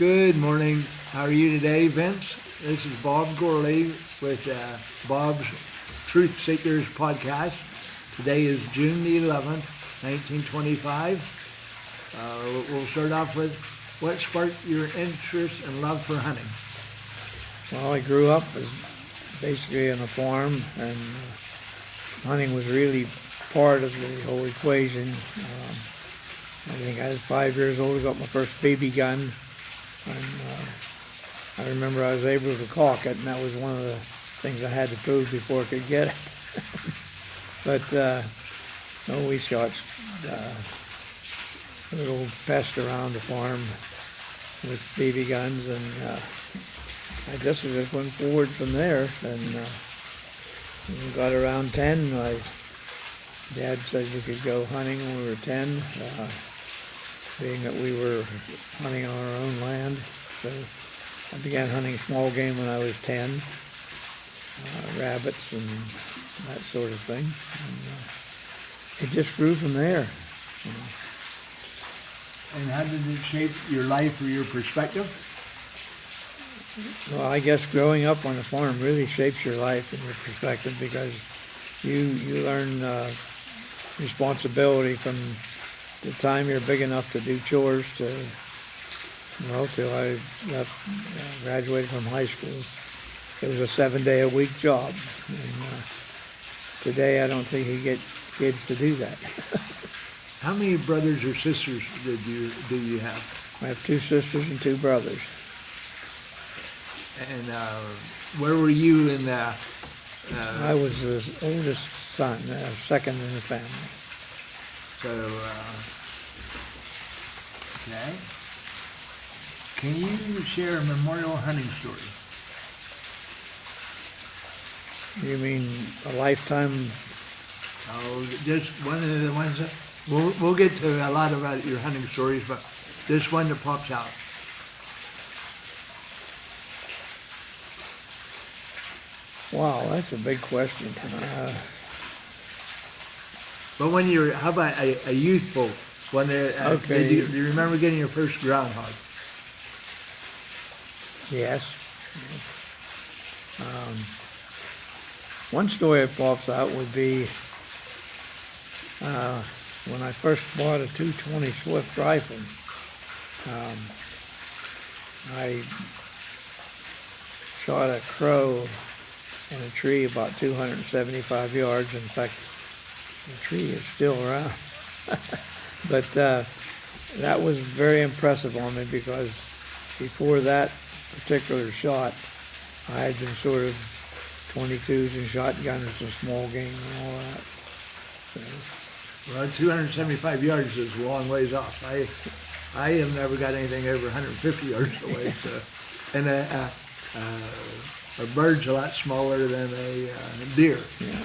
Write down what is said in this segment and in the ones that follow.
Good morning. How are you today, Vince? This is Bob Gorley with Bob's Truth Seekers podcast. Today is June the 11th, 1925. We'll start off with what sparked your interest and love for hunting? Well, I grew up as basically on a farm, and hunting was really part of the whole equation. I think I was 5 years old. I got my first BB gun, and I remember I was able to cock it, and that was one of the things I had to prove before I could get it. But no, we shot little pests around the farm with BB guns, and I just went forward from there. And when we got around 10, my dad said we could go hunting when we were 10, being that we were hunting on our own land. So I began hunting small game when I was 10, rabbits and that sort of thing. And it just grew from there. And how did it shape your life or your perspective? Well, I guess growing up on a farm really shapes your life and your perspective, because you learn responsibility from the time you're big enough to do chores till I graduated from high school. It was a 7-day-a-week job, and today I don't think you get kids to do that. How many brothers or sisters do you have? I have 2 sisters and 2 brothers. And where were you in the... I was the oldest son, second in the family. So, okay. Can you share a memorial hunting story? You mean a lifetime? Oh, just one of the ones that... We'll get to a lot about your hunting stories, but this one that pops out. Wow, that's a big question. But when you're, how about a youthful one? Okay. Do you remember getting your first groundhog? Yes. One story that pops out would be when I first bought a .220 Swift rifle. I shot a crow in a tree about 275 yards. In fact, the tree is still around. But that was very impressive on me, because before that particular shot, I had been sort of 22s and shotguns and small game and all that. So, Well, 275 yards is a long ways off. I have never got anything over 150 yards away. So, and a bird's a lot smaller than a deer. yeah.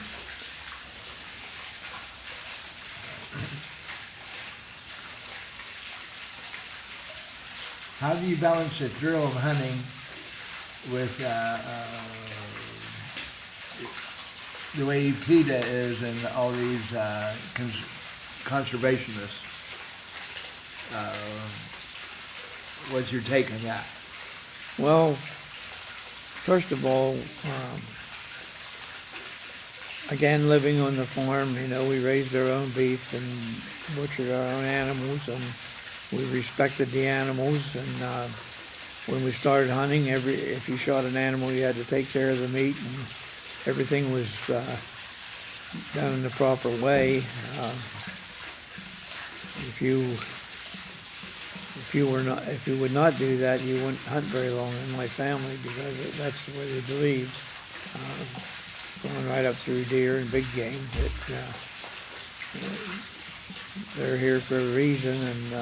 How do you balance the thrill of hunting with the way PETA is and all these conservationists? What's your take on that? Well, first of all, again, living on the farm, we raised our own beef and butchered our own animals, and we respected the animals. And when we started hunting, if you shot an animal, you had to take care of the meat, and everything was done in the proper way. If you would not do that, you wouldn't hunt very long in my family, because that's the way they believed. Going right up through deer and big game, they're here for a reason, and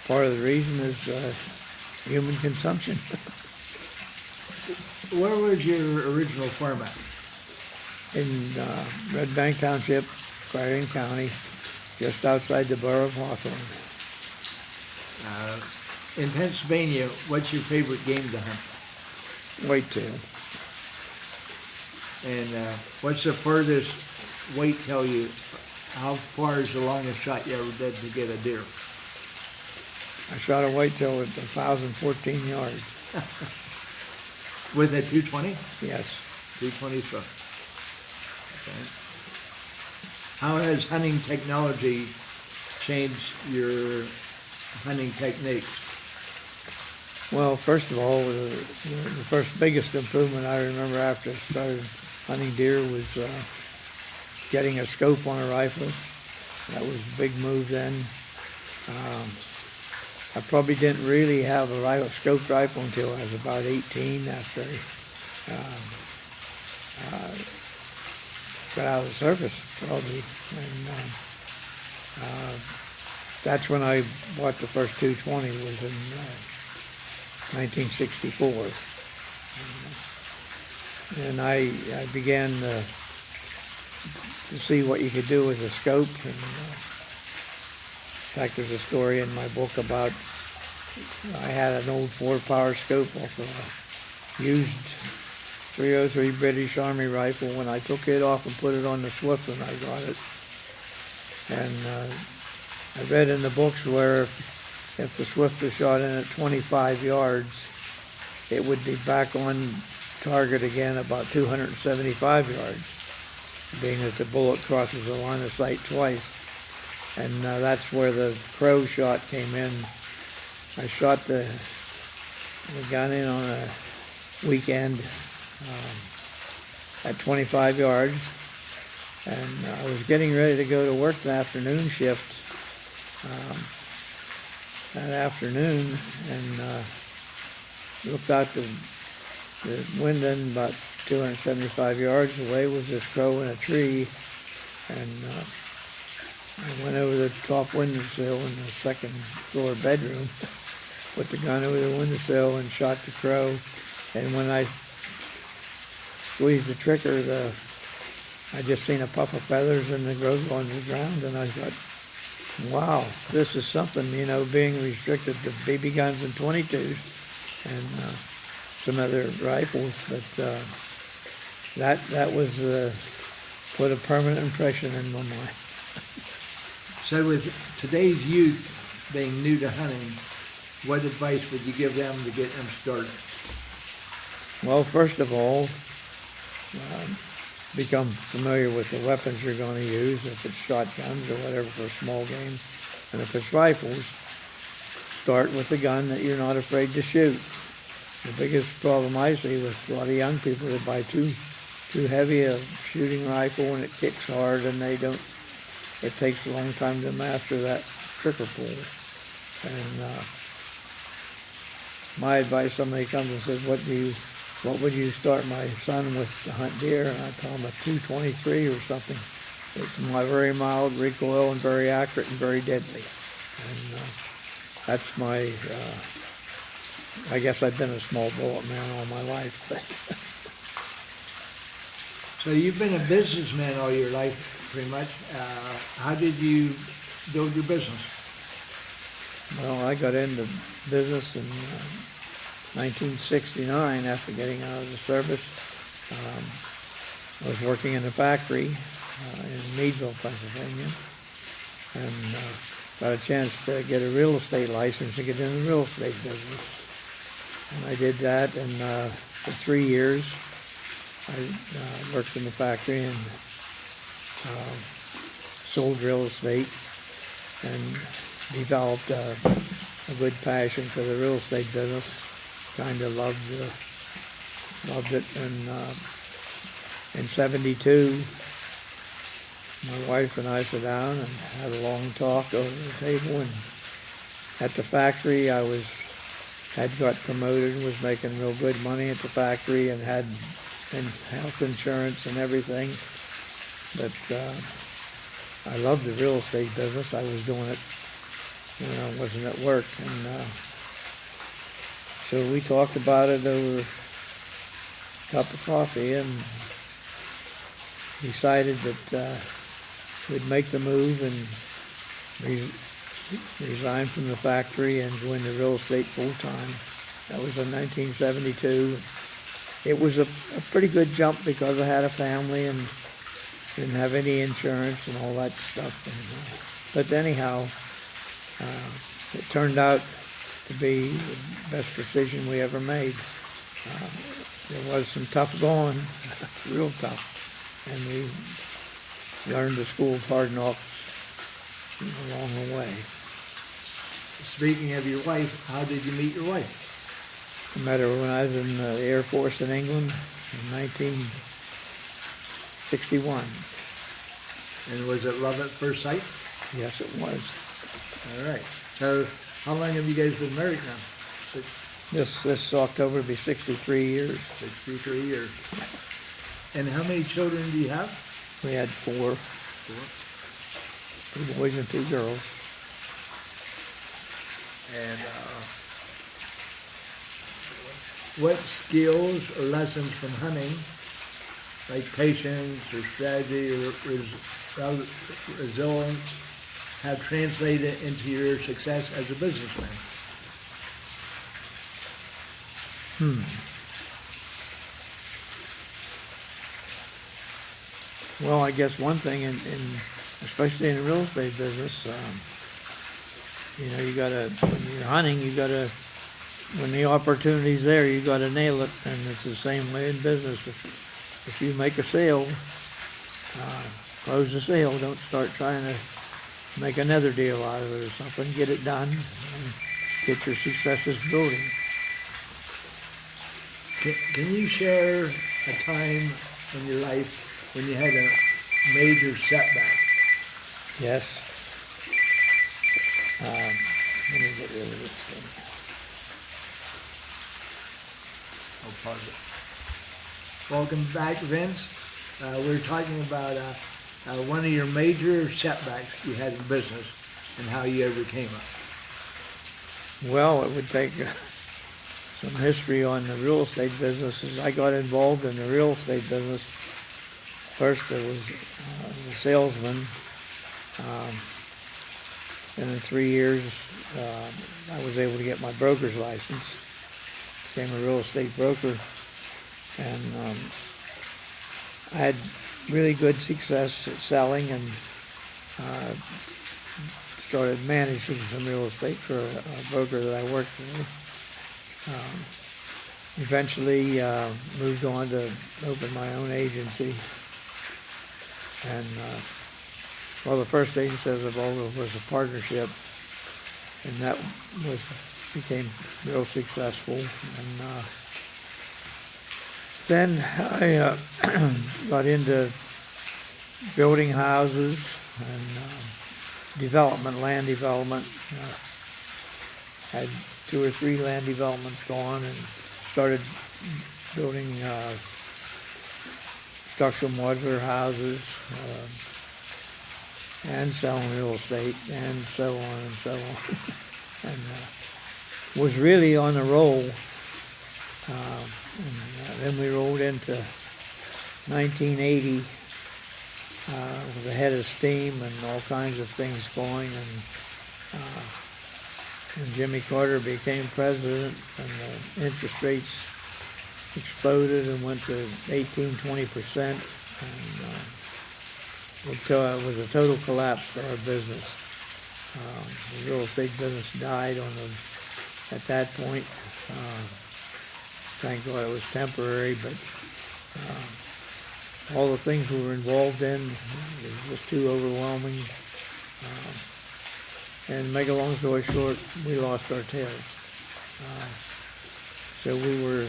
part of the reason is human consumption. Where was your original farm at? In Red Bank Township, Clarion County, just outside the borough of Hawthorne. In Pennsylvania, what's your favorite game to hunt? Whitetail. And what's the furthest whitetail how far is the longest shot you ever did to get a deer? I shot a whitetail at 1,014 yards. With a 220? Yes. 220 truck. Okay. How has hunting technology changed your hunting techniques? Well, first of all, the first biggest improvement I remember after I started hunting deer was getting a scope on a rifle. That was a big move then. I probably didn't really have a scoped rifle until I was about 18 after I got out of the service, probably. And that's when I bought the first 220, was in 1964. And I began to see what you could do with a scope. And, in fact, there's a story in my book about I had an old 4-power scope off a used 303 British Army rifle. When I took it off and put it on the Swift when I got it. And I read in the books where if the Swift was shot in at 25 yards, it would be back on target again about 275 yards, being that the bullet crosses the line of sight twice. And that's where the crow shot came in. I shot the gun in on a weekend at 25 yards, and I was getting ready to go to work the afternoon shift that afternoon, and looked out the window, and about 275 yards away was this crow in a tree, and I went over the top windowsill in the second floor bedroom, put the gun over the windowsill and shot the crow. And when I squeezed the trigger, I just seen a puff of feathers and the growth on the ground, and I thought, wow, this is something, being restricted to BB guns and 22s and some other rifles. But that was put a permanent impression in my mind. So with today's youth being new to hunting, what advice would you give them to get them started? Well, first of all, become familiar with the weapons you're going to use, if it's shotguns or whatever for small game. And if it's rifles, start with a gun that you're not afraid to shoot. The biggest problem I see with a lot of young people is buy too heavy a shooting rifle, and it kicks hard, and it takes a long time to master that trigger pull. And my advice, somebody comes and says, what would you start my son with to hunt deer? And I tell him a 223 or something. It's very mild recoil and very accurate and very deadly. And that's my, I guess I've been a small bullet man all my life. So you've been a businessman all your life, pretty much. How did you build your business? Well, I got into business in 1969 after getting out of the service. I was working in a factory in Meadville, Pennsylvania, and got a chance to get a real estate license to get in the real estate business. And I did that, and for 3 years I worked in the factory and sold real estate and developed a good passion for the real estate business. Kind of loved it. And in '72, my wife and I sat down and had a long talk over the table. And at the factory, had got promoted and was making real good money at the factory, and had health insurance and everything. But I loved the real estate business. I was doing it when I wasn't at work, and so we talked about it over a cup of coffee and decided that we'd make the move and resign from the factory and go into real estate full-time. That was in 1972. It was a pretty good jump because I had a family and didn't have any insurance and all that stuff. But anyhow, it turned out to be the best decision we ever made. There was some tough going, real tough, and we learned the school of hard knocks along the way. Speaking of your wife, how did you meet your wife? I met her when I was in the Air Force in England in 1961. And was it love at first sight? Yes, it was. All right. So how long have you guys been married now? This October will be 63 years. 63 years. And how many children do you have? We had four 2 boys and 2 girls. And what skills or lessons from hunting, like patience or strategy or resilience, have translated into your success as a businessman? Well, I guess one thing, especially in the real estate business, you gotta, when you're hunting, when the opportunity's there, you gotta nail it, and it's the same way in business. If you make a sale, close the sale. Don't start trying to make another deal out of it or something. Get it done and get your successes building. Can you share a time in your life when you had a major setback? Yes. Let me get rid of this thing. Oh, pardon it. Welcome back, Vince. We're talking about one of your major setbacks you had in business and how you overcame it. Well, it would take some history on the real estate business. As I got involved in the real estate business, first I was a salesman. And in 3 years, I was able to get my broker's license. Became a real estate broker. And I had really good success at selling and started managing some real estate for a broker that I worked for. Eventually moved on to open my own agency. And well, the first agency I was involved with was a partnership, and that became real successful. And then I got into building houses and land development. Had 2 or 3 land developments going and started building structural modular houses and selling real estate and so on and so on. And was really on a roll. And then we rolled into 1980 with a head of steam and all kinds of things going. And Jimmy Carter became president, and the interest rates exploded and went to 18-20%. And it was a total collapse for our business. The real estate business died at that point. Thank God it was temporary, but all the things we were involved in was just too overwhelming. And to make a long story short, we lost our tails. So we were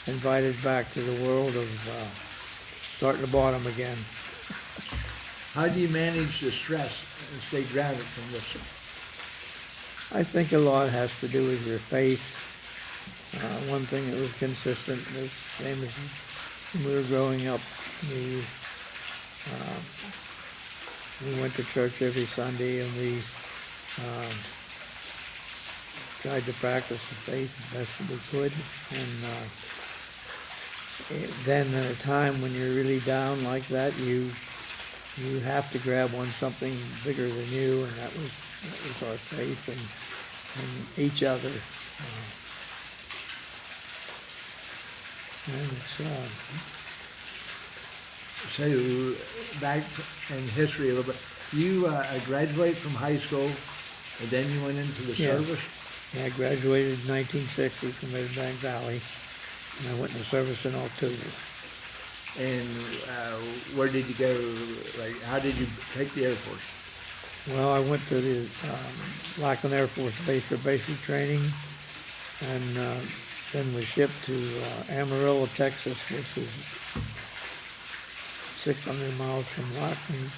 invited back to the world of starting the bottom again. How do you manage the stress and stay grounded from this? I think a lot has to do with your faith. One thing that was consistent was the same as when we were growing up. We went to church every Sunday, and we tried to practice the faith as best as we could. And then at a time when you're really down like that, you have to grab on something bigger than you, and that was our faith and each other. And it's so back in history a little bit. You graduated from high school, and then you went into the service. Yeah, I graduated in 1960 from Bank Valley, and I went into service in October. And where did you go? Like, how did you take the Air Force? Well, I went to the Lackland Air Force Base for basic training, and then was shipped to Amarillo, Texas, which was 600 miles from Lackland,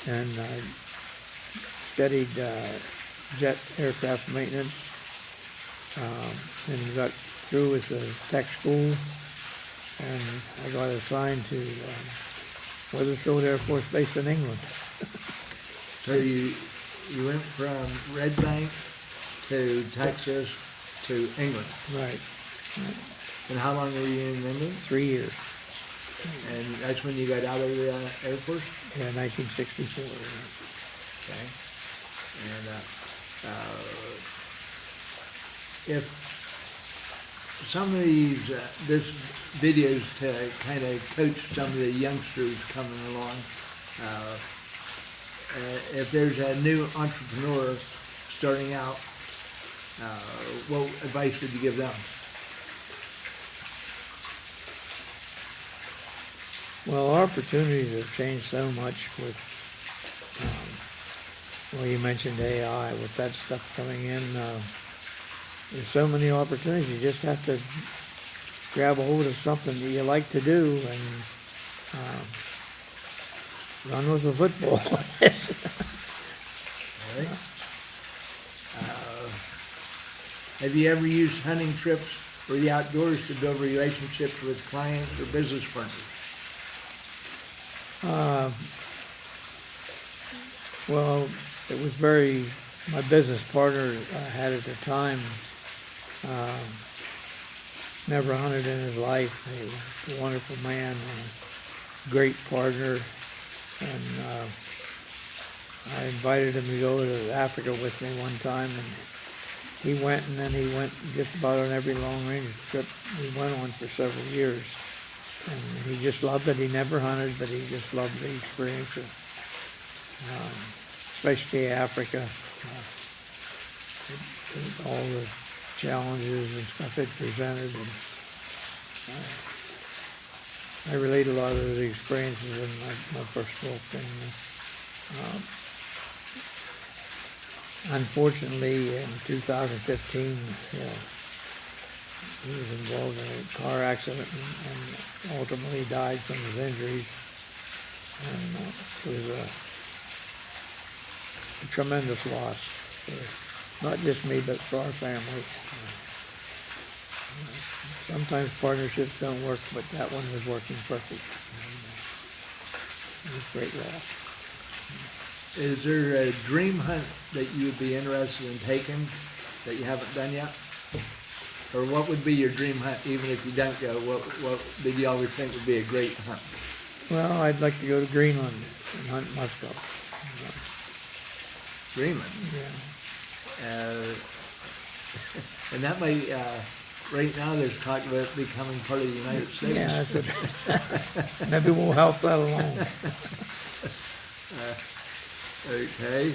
and I studied jet aircraft maintenance, and got through with the tech school, and I got assigned to Wethersfield Air Force Base in England. So you went from Red Bank to Texas to England. Right. And how long were you in England? 3 years. And that's when you got out of the Air Force? Yeah, 1964. Okay. And if some of these, this videos to kind of coach some of the youngsters coming along, if there's a new entrepreneur starting out, what advice would you give them? Well, opportunities have changed so much with, well, you mentioned AI, with that stuff coming in. There's so many opportunities. You just have to grab a hold of something that you like to do and run with the football. All right. Have you ever used hunting trips or the outdoors to build relationships with clients or business partners? Well, it was my business partner I had at the time, never hunted in his life. He was a wonderful man and a great partner. And I invited him to go to Africa with me one time, and he went, and then he went just about on every long-range trip we went on for several years. And he just loved it. He never hunted, but he just loved the experience of, especially Africa, all the challenges and stuff it presented. And I relate a lot of the experiences in my first book. And unfortunately, in 2015, he was involved in a car accident and ultimately died from his injuries. And it was a tremendous loss for not just me, but for our family. Sometimes partnerships don't work, but that one was working perfect. It was a great loss. Is there a dream hunt that you would be interested in taking that you haven't done yet? Or what would be your dream hunt, even if you don't go? What did you always think would be a great hunt? Well, I'd like to go to Greenland and hunt muskrat. Greenland? Yeah. And that might, right now there's talk about it becoming part of the United States. Yeah, that's what, maybe we'll help that along. Okay.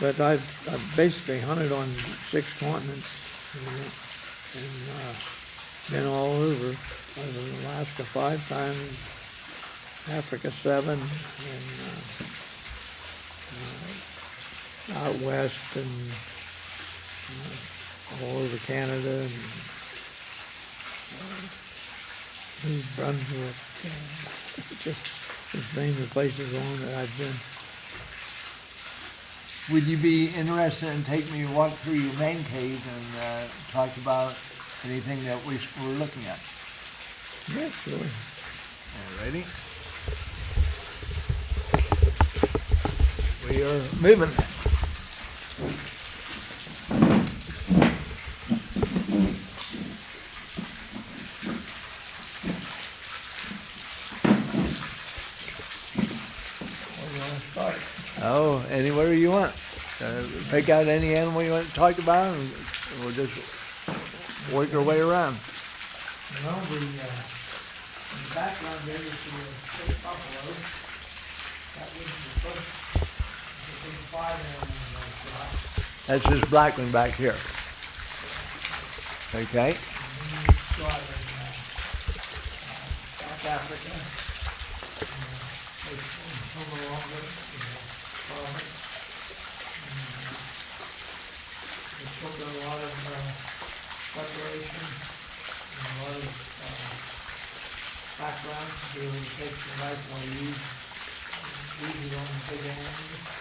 But I've basically hunted on 6 continents and been all over. I was in Alaska 5 times, Africa 7, and out west and all over Canada and New Brunswick. Just name the places along that I've been. Would you be interested in taking me to walk through your man cave and talk about anything that we're looking at? Yeah, sure. Alrighty. We are moving. Oh, anywhere you want. Pick out any animal you want to talk about, and we'll just work our way around. Well, in the background there you see a big buffalo. That was the first of the big 5 animals I shot. That's this black one back here. Okay. South Africa. Home longer. It took a lot of preparation and a lot of background to be able to take the rifle I use. Usually on the big animal.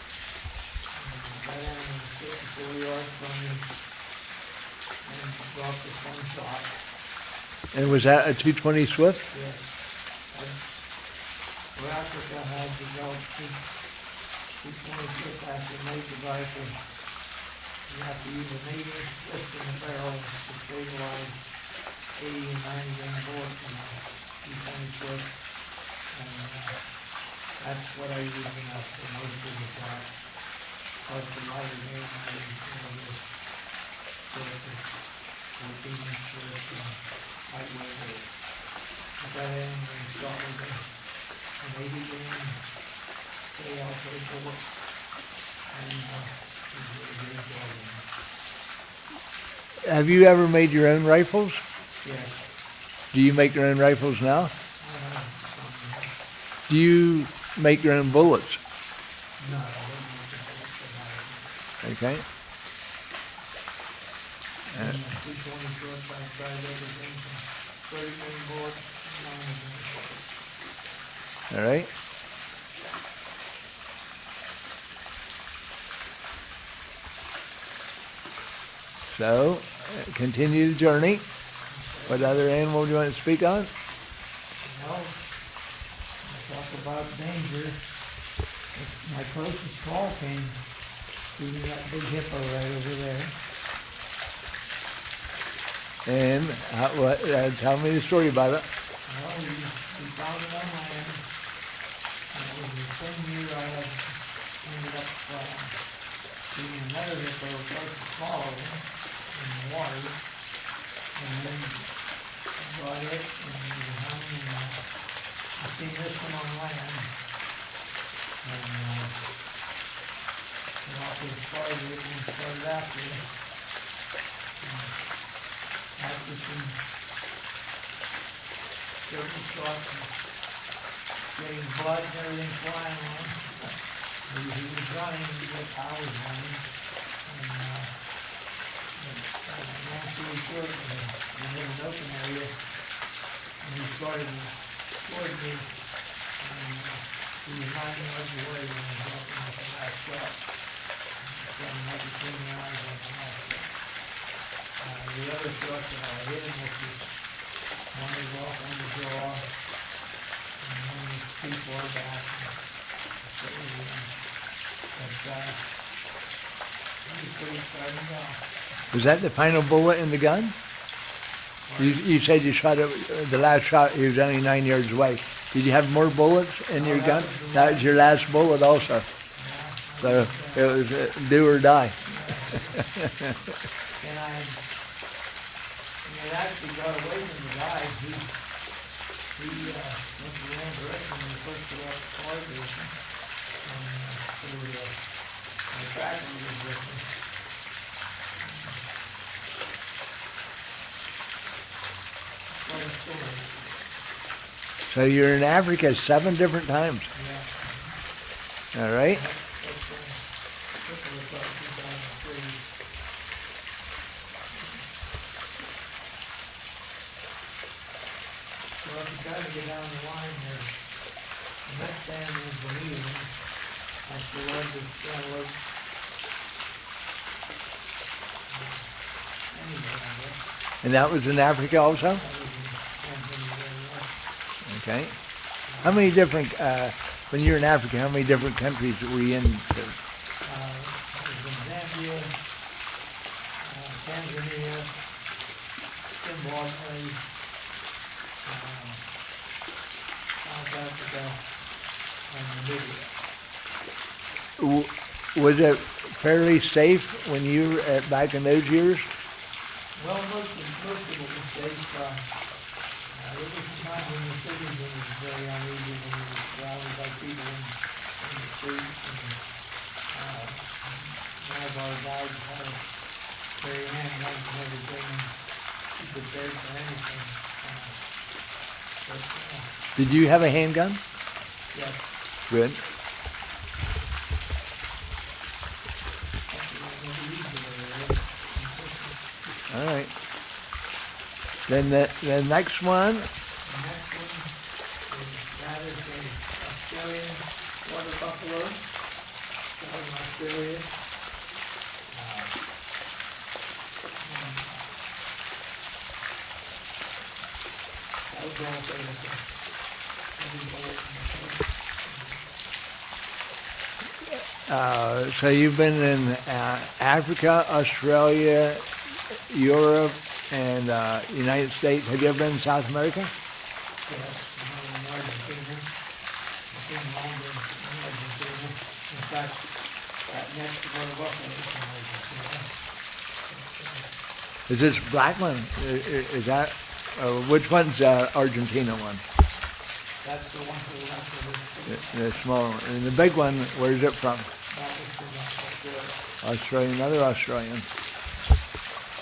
That animal was 54 yards from me and dropped this one shot. And was that a 220 Swift? Yes. For Africa, I had developed two 26 after made the rifle. You have to use an 8-inch twist in the barrel to stabilize 80 and 90 gun bullets in a 220 Swift. And that's what I use enough for most of the time. Plus the lighter game, I use sort of 14-inch Swift and lightweight weight. But that animal is shot with an 80 gun ALK bullet. And it's really good quality. Have you ever made your own rifles? Yes. Do you make your own rifles now? Some, Do you make your own bullets? no, I don't make the bullets for my Okay. And 220 short, I tried everything from 30 gun bullets, All right. So, continue the journey. What other animal do you want to speak on? Well, talk about danger. My closest call came through that big hippo right over there. And tell me the story about it. Well, we found it on land. And it was the same year I had ended up seeing another hippo close to swallow in the water. And then brought it and we were hunting and I seen this one on land. And off we started it and started after it. After some certain shots and getting blood and everything flying on him. He was running, I was running. And long story short, we hit an open area and he started toward me. And he was 9 yards away when I dropped him with the last shot. From right between the eyes on the last shot. The other shot that I hit him with was one was off on the jaw and one was too far back. So it was, pretty exciting guy. Was that the final bullet in the gun? You said you shot it, the last shot, he was only 9 yards away. Did you have more bullets in your gun? That was your last bullet also. So it was do or die. And I actually got away from the guy. He went the wrong direction when he first got off the car station. And so my tracking was with me. Quite a story. So you're in Africa 7 different times. Yeah. All right. Well, if you try to get down the line here, the next stand is the medium. That's the leg that's gonna look. Anyway, I guess. And that was in Africa also? That was in Tanzania. Okay. How many different, when you were in Africa, how many different countries were you in? I was in Zambia, Tanzania, Zimbabwe, South Africa, and Namibia. Was it fairly safe when you were back in those years? Well, most of it was safe. There was a time when the cities was very uneasy when we were surrounded by people in the streets. And when I of our guys had a very handguns and everything, and be prepared for anything. Did you have a handgun? Yes. Good. All right. Then the next one. The next one is an Australian water buffalo from Australia. That was also So you've been in Africa, Australia, Europe, and United States. Have you ever been in South America? in Argentina. I've been longer in Argentina. In fact, that next water buffalo is from Argentina. Is this black one? Is that, which one's Argentina one? That's the one to the left of this. The small one. And the big one, where's it from? That was from Australia. Australian, another Australian.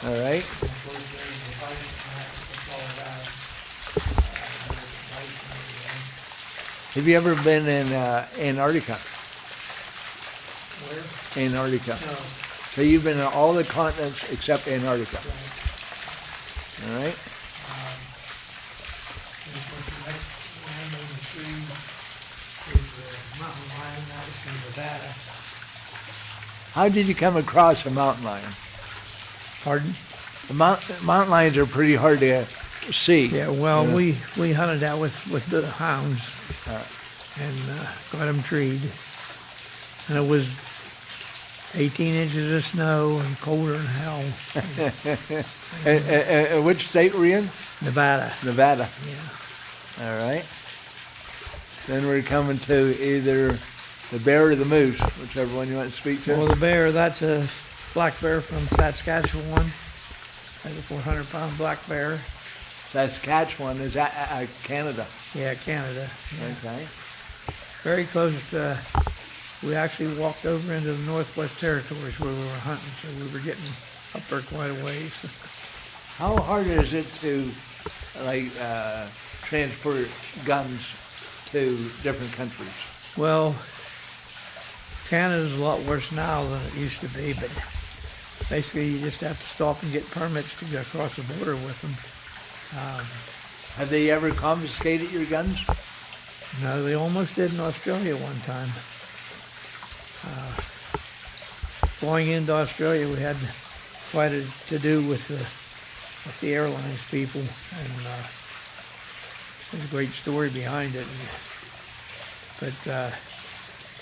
All right. Of course, there's the bison, and that's the Colorado. Have you ever been in Antarctica? Where? Antarctica. No. So you've been in all the continents except Antarctica. Right. All right. And of course, the next land on the tree is the mountain lion, that is from Nevada. How did you come across a mountain lion? Pardon? The mountain lions are pretty hard to see. Yeah, well, Yeah. we hunted that with the hounds and got them treed. And it was 18 inches of snow and colder than hell. Which state were you in? Nevada. Nevada. Yeah. All right. Then we're coming to either the bear or the moose, whichever one you want to speak to. Well, the bear, that's a black bear from Saskatchewan. That's a 400-pound black bear. Saskatchewan, is that Canada? Yeah, Canada. Yeah. Okay. Very close. We actually walked over into the Northwest Territories where we were hunting, so we were getting up there quite a ways. How hard is it to, transfer guns to different countries? Well, Canada's a lot worse now than it used to be, but basically you just have to stop and get permits to go across the border with them. Have they ever confiscated your guns? No, they almost did in Australia one time. Going into Australia, we had quite a to-do with the airlines people, and there's a great story behind it. But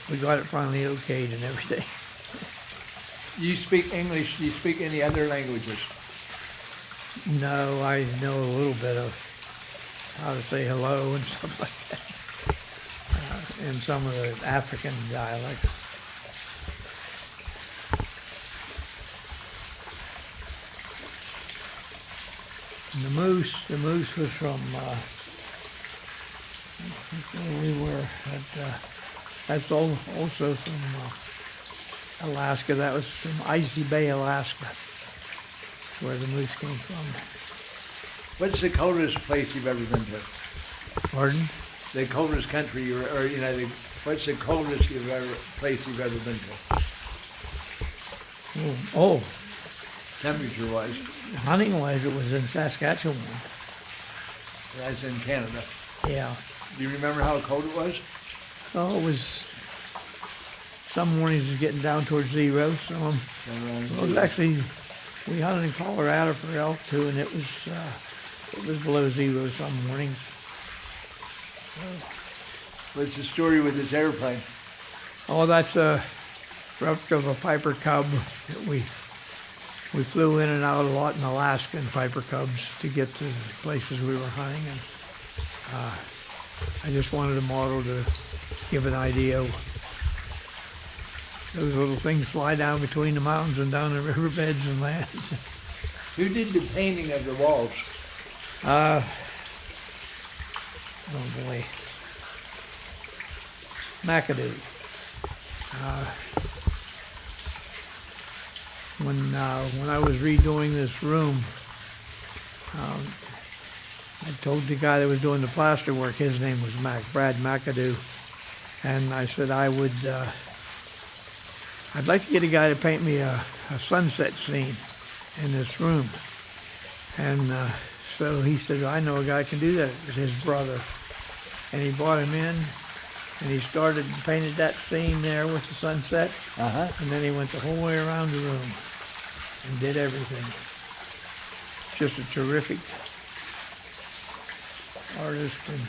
we got it finally okayed and everything. You speak English. Do you speak any other languages? No, I know a little bit of how to say hello and stuff like that, and some of the African dialects. And the moose was from where we were. That's also from Alaska. That was from Icy Bay, Alaska, where the moose came from. What's the coldest place you've ever been to? Pardon? The coldest country, what's the coldest place you've ever been to? Oh, Temperature-wise, hunting-wise, it was in Saskatchewan. that's in Canada. Yeah. Do you remember how cold it was? Oh, it was, some mornings it was getting down towards zero, well, it was actually, we hunted in Colorado for elk too, and it was below zero some mornings. What's the story with this airplane? Oh, that's a replica of a Piper Cub that we flew in and out a lot in Alaska in Piper Cubs to get to the places we were hunting, and I just wanted a model to give an idea. Those little things fly down between the mountains and down the riverbeds and land. Who did the painting of the walls? Oh boy. McAdoo. when I was redoing this room, I told the guy that was doing the plaster work, his name was Brad McAdoo, and I said I'd like to get a guy to paint me a sunset scene in this room. And so he said, I know a guy can do that. It was his brother. And he brought him in, and he started and painted that scene there with the sunset. And then he went the whole way around the room and did everything. Just a terrific artist and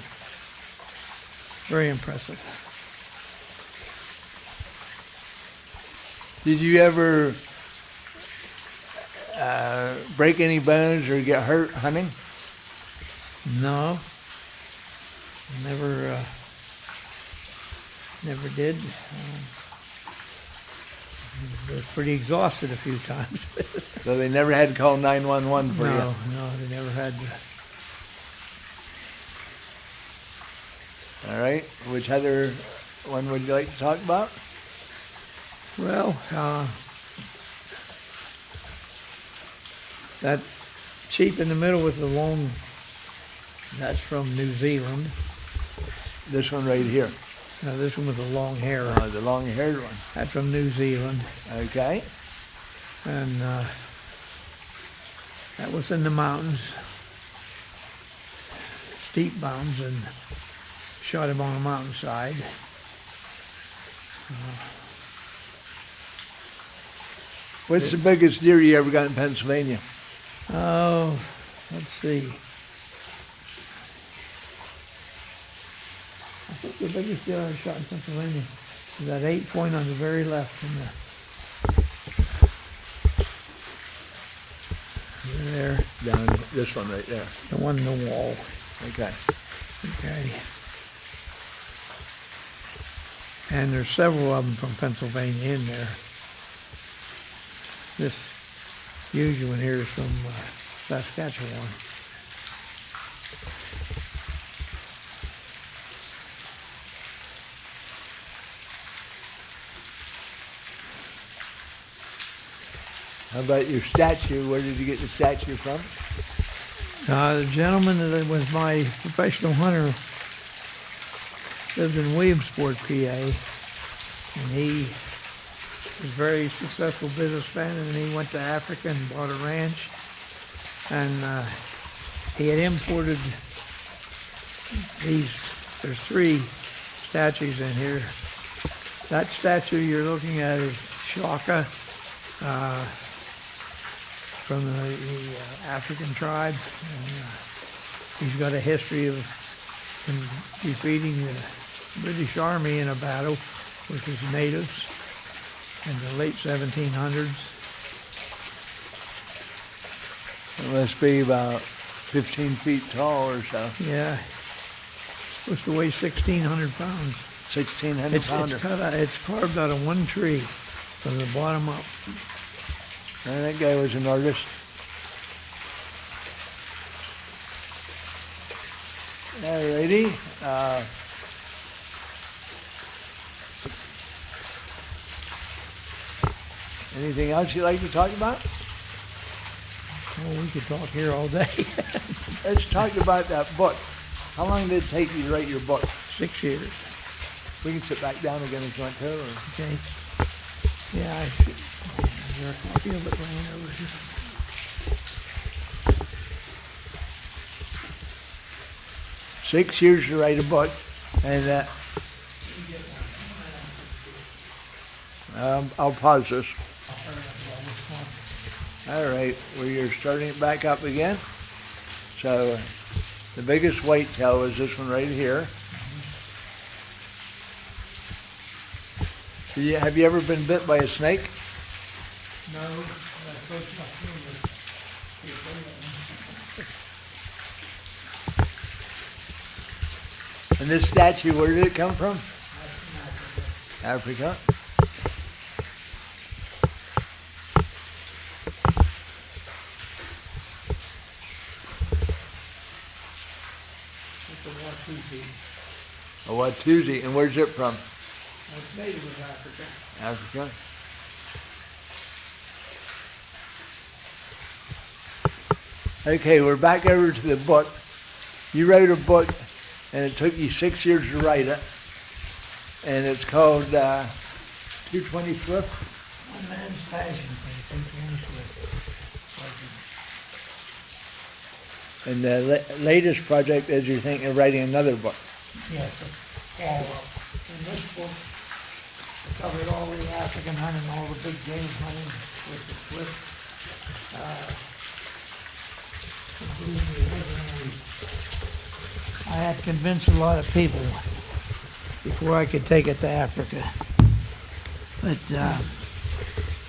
very impressive. Did you ever break any bones or get hurt hunting? No, never did. I was pretty exhausted a few times. So they never had to call 911 for you? No, they never had to. All right. Which other one would you like to talk about? Well, that sheep in the middle with the long, that's from New Zealand. This one right here. Now this one with the long hair. The long-haired one. That's from New Zealand. Okay. And that was in the mountains, steep mountains, and shot him on a mountainside. What's the biggest deer you ever got in Pennsylvania? Oh, let's see. I think the biggest deer I shot in Pennsylvania is that 8-point on the very left in there. Down this one right there. The one in the wall. Okay. Okay. And there's several of them from Pennsylvania in there. This usual one here is from Saskatchewan. How about your statue? Where did you get the statue from? The gentleman that was my professional hunter lived in Williamsport, PA, and he was a very successful businessman, and he went to Africa and bought a ranch, and he had imported there's 3 statues in here. That statue you're looking at is Shaka, from the African tribe. And, he's got a history of him defeating the British Army in a battle with his natives in the late 1700s. It must be about 15 feet tall or so. Yeah, supposed to weigh 1,600 pounds. 1,600 pounder. It's carved out of one tree from the bottom up. And that guy was an artist. Alrighty. Anything else you'd like to talk about? Oh, we could talk here all day. Let's talk about that book. How long did it take you to write your book? 6 years. We can sit back down again if you want to. Or... Okay. Yeah, I should. Is there a copy of it laying over here? 6 years to write a book, and I'll pause this. All right, we're starting it back up again. So the biggest whitetail is this one right here. Have you ever been bit by a snake? No, And this statue, where did it come from? Africa. It's a Watusi. A Watusi. And where's it from? It's native of Africa. Africa. Okay, we're back over to the book. You wrote a book, and it took you 6 years to write it. And it's called 220 Swift. One man's passion for the 220 Swift. And the latest project is you're thinking of writing another book. Yes, all up. In this book, I covered all the African hunting, all the big game hunting with the Swift. I had convinced a lot of people before I could take it to Africa. But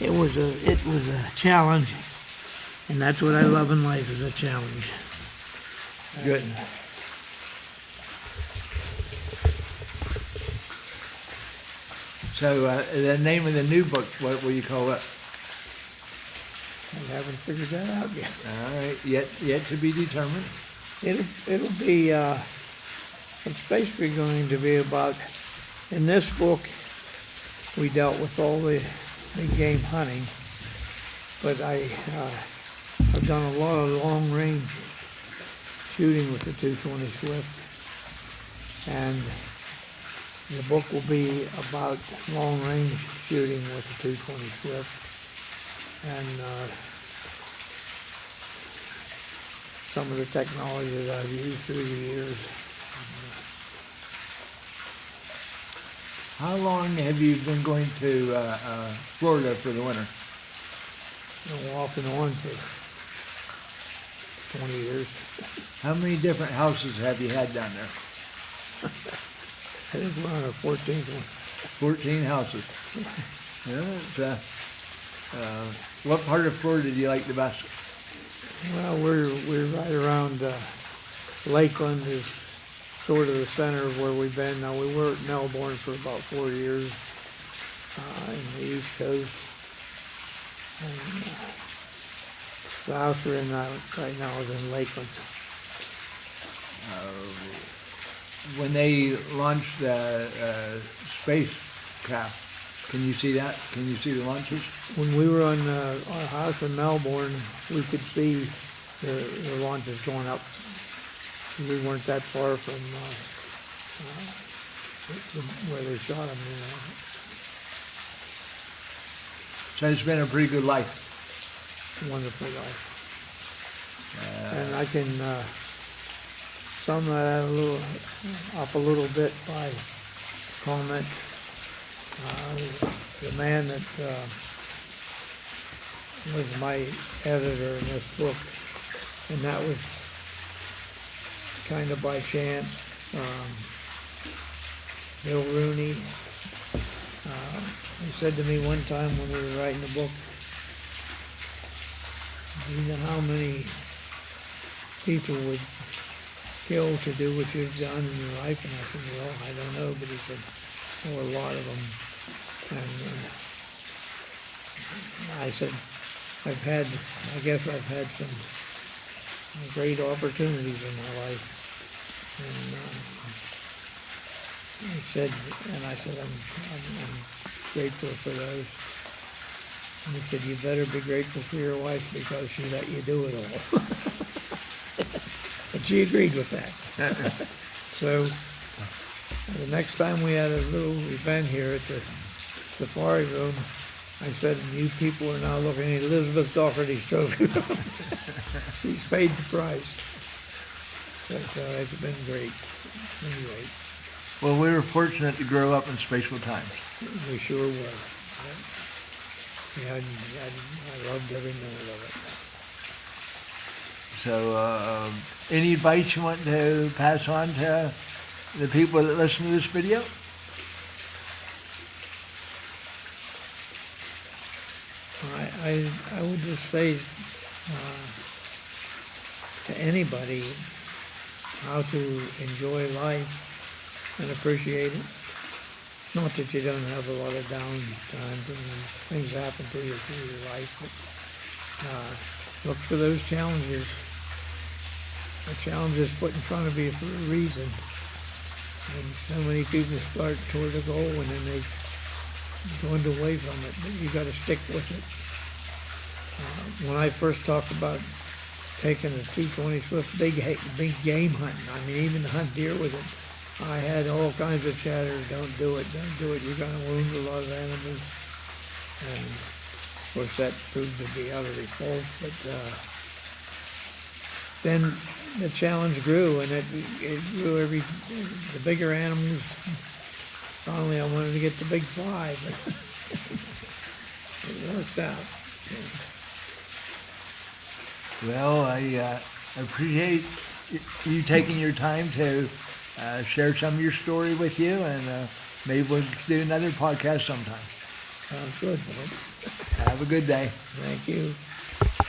it was a challenge, and that's what I love in life, is a challenge. Good. So the name of the new book, what will you call it? I haven't figured that out yet. All right, yet to be determined. It'll be, it's basically going to be about, in this book, we dealt with all the big game hunting, but I've done a lot of long range shooting with the 220 Swift, and the book will be about long range shooting with the 220 Swift, and some of the technology that I've used through the years. How long have you been going to Florida for the winter? Off and on for 20 years. How many different houses have you had down there? I think we're on our 14th one. 14 houses. Yeah, it's, what part of Florida do you like the best? Well, we're right around Lakeland is sort of the center of where we've been. Now, we were at Melbourne for about 4 years in the East Coast. And, the house we're in right now is in Lakeland. When they launched the spacecraft, can you see that? Can you see the launches? When we were on our house in Melbourne, we could see the launches going up. We weren't that far from where they shot them. So it's been a pretty good life. Wonderful life. And I can sum that up a little bit by comment. The man that was my editor in this book, and that was kind of by chance. Bill Rooney, he said to me one time when we were writing the book, "Do you know how many people would kill to do what you've done in your life?" And I said, "Well, I don't know," but he said, "Oh, a lot of them." And I said, I guess I've had some great opportunities in my life. And I said, I'm grateful for those. And he said, "You better be grateful for your wife because she let you do it all." And she agreed with that. So the next time we had a little event here at the Safari Room, I said, "You people are now looking at Elizabeth Daugherty's trophy." She's paid the price. But it's been great. Anyway, Well, we were fortunate to grow up in spatial times. we sure were. Yeah, I loved every minute of it. So any advice you want to pass on to the people that listen to this video? I would just say to anybody how to enjoy life and appreciate it. Not that you don't have a lot of down times and things happen to you through your life, but look for those challenges. The challenges put in front of you for a reason. And so many people start toward a goal and then they going away from it, but you got to stick with it. When I first talked about taking a 220 Swift big game hunting. I mean, even to hunt deer with it, I had all kinds of chatter. Don't do it. Don't do it. You're going to wound a lot of animals. And of course, that proved to be utterly false. But then the challenge grew, and it grew the bigger animals. Finally, I wanted to get the big 5. It worked out. Well, I appreciate you taking your time to share some of your story with you, and maybe we'll do another podcast sometime. Sounds good, Bob. Have a good day. Thank you.